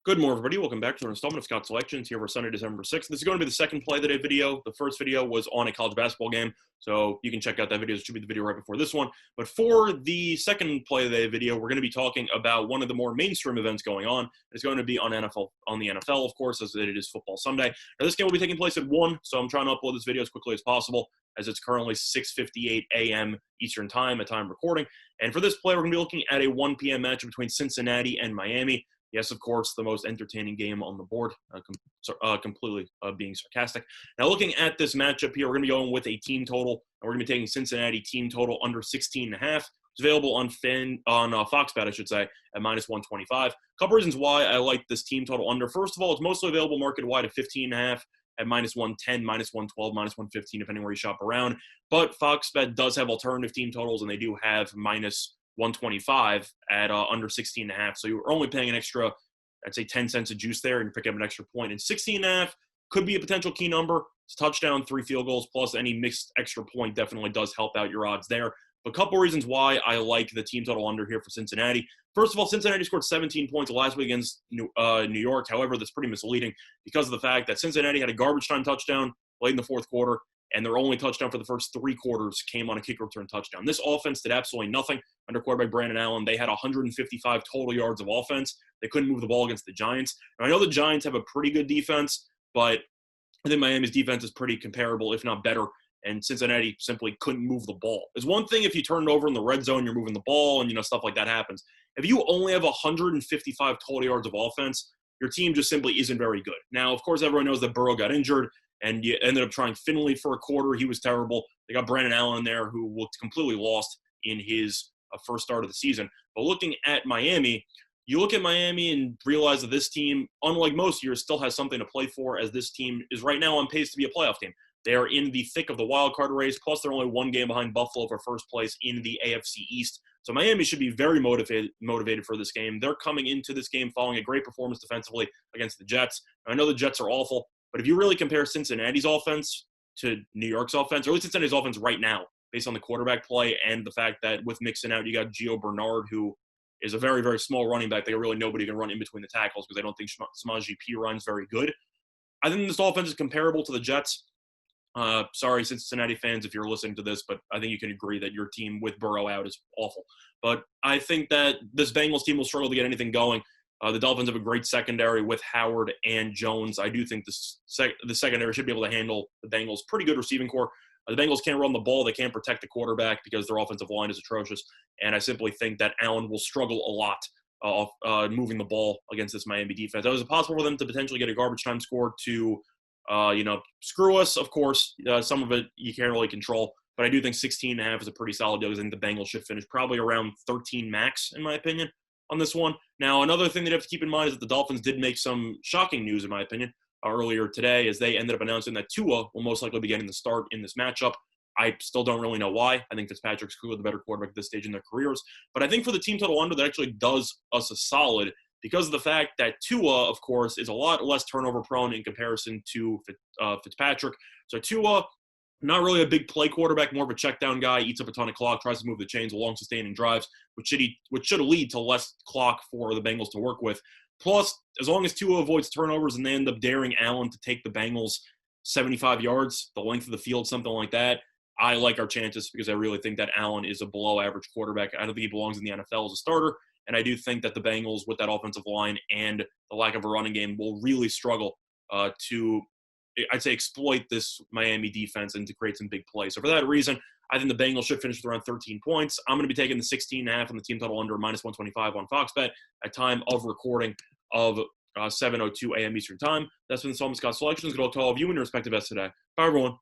Good morning, everybody. Welcome back to another installment of Scott Selections here for Sunday, December 6th. This is going to be the second play of the day video. The first video was on a college basketball game, so you can check out that video. It should be the video right before this one. But for the second play of the day video, we're going to be talking about one of the more mainstream events going on. It's going to be on the NFL, of course, as it is Football Sunday. Now, this game will be taking place at 1, so I'm trying to upload this video as quickly as possible, as it's currently 6:58 a.m. Eastern Time at time recording. And for this play, we're going to be looking at a 1 p.m. matchup between Cincinnati and Miami. Yes, of course, the most entertaining game on the board, completely being sarcastic. Now, looking at this matchup here, we're going to be going with a team total, and we're going to be taking Cincinnati team total under 16.5. It's available on Fox Bet, I should say, at -125. A couple reasons why I like this team total under. First of all, it's mostly available market-wide at 15.5, at -110, -112, -115, depending where you shop around. But Fox Bet does have alternative team totals, and they do have -125 at under 16.5. So you're only paying an extra, I'd say 10 cents a juice there, and you're picking up an extra point. And 16.5 could be a potential key number. It's a touchdown, 3 field goals, plus any mixed extra point definitely does help out your odds there. But a couple reasons why I like the team total under here for Cincinnati. First of all, Cincinnati scored 17 points last week against New York. However, that's pretty misleading because of the fact that Cincinnati had a garbage time touchdown late in the fourth quarter, and their only touchdown for the first 3 quarters came on a kick return touchdown. This offense did absolutely nothing under quarterback Brandon Allen. They had 155 total yards of offense. They couldn't move the ball against the Giants. Now, I know the Giants have a pretty good defense, but I think Miami's defense is pretty comparable, if not better, and Cincinnati simply couldn't move the ball. It's one thing if you turn it over in the red zone, you're moving the ball, and stuff like that happens. If you only have 155 total yards of offense, your team just simply isn't very good. Now, of course, everyone knows that Burrow got injured, and you ended up trying Finley for a quarter. He was terrible. They got Brandon Allen in there, who looked completely lost in his first start of the season. But looking at Miami, you look at Miami and realize that this team, unlike most years, still has something to play for, as this team is right now on pace to be a playoff team. They are in the thick of the wild card race, plus they're only 1 game behind Buffalo for first place in the AFC East. So Miami should be very motivated for this game. They're coming into this game following a great performance defensively against the Jets. I know the Jets are awful, but if you really compare Cincinnati's offense to New York's offense, or at least Cincinnati's offense right now, based on the quarterback play and the fact that with Mixon out, you got Gio Bernard, who is a very, very small running back. They really nobody can run in between the tackles because they don't think Samaje Perine's very good. I think this offense is comparable to the Jets. Sorry, Cincinnati fans, if you're listening to this, but I think you can agree that your team with Burrow out is awful. But I think that this Bengals team will struggle to get anything going. The Dolphins have a great secondary with Howard and Jones. I do think the secondary should be able to handle the Bengals' pretty good receiving core. The Bengals can't run the ball. They can't protect the quarterback because their offensive line is atrocious. And I simply think that Allen will struggle a lot moving the ball against this Miami defense. Is it possible for them to potentially get a garbage time score to screw us? Of course, some of it you can't really control. But I do think 16.5 is a pretty solid deal. I think the Bengals should finish probably around 13 max, in my opinion, on this one. Now, another thing that you have to keep in mind is that the Dolphins did make some shocking news, in my opinion, earlier today, as they ended up announcing that Tua will most likely be getting the start in this matchup. I still don't really know why. I think Fitzpatrick's clearly the better quarterback at this stage in their careers. But I think for the team total under, that actually does us a solid because of the fact that Tua, of course, is a lot less turnover prone in comparison to Fitzpatrick. So Tua, not really a big play quarterback, more of a check down guy, eats up a ton of clock, tries to move the chains along sustaining drives, which should lead to less clock for the Bengals to work with. Plus, as long as Tua avoids turnovers and they end up daring Allen to take the Bengals 75 yards, the length of the field, something like that, I like our chances because I really think that Allen is a below-average quarterback. I don't think he belongs in the NFL as a starter, and I do think that the Bengals, with that offensive line and the lack of a running game, will really struggle to, I'd say, exploit this Miami defense and to create some big plays. So for that reason, I think the Bengals should finish with around 13 points. I'm going to be taking the 16.5 on the team total under -125 on Fox Bet at time of recording of 7:02 a.m. Eastern Time. That's been the Scott Selections. Good luck to all of you and your respective bets today. Bye, everyone.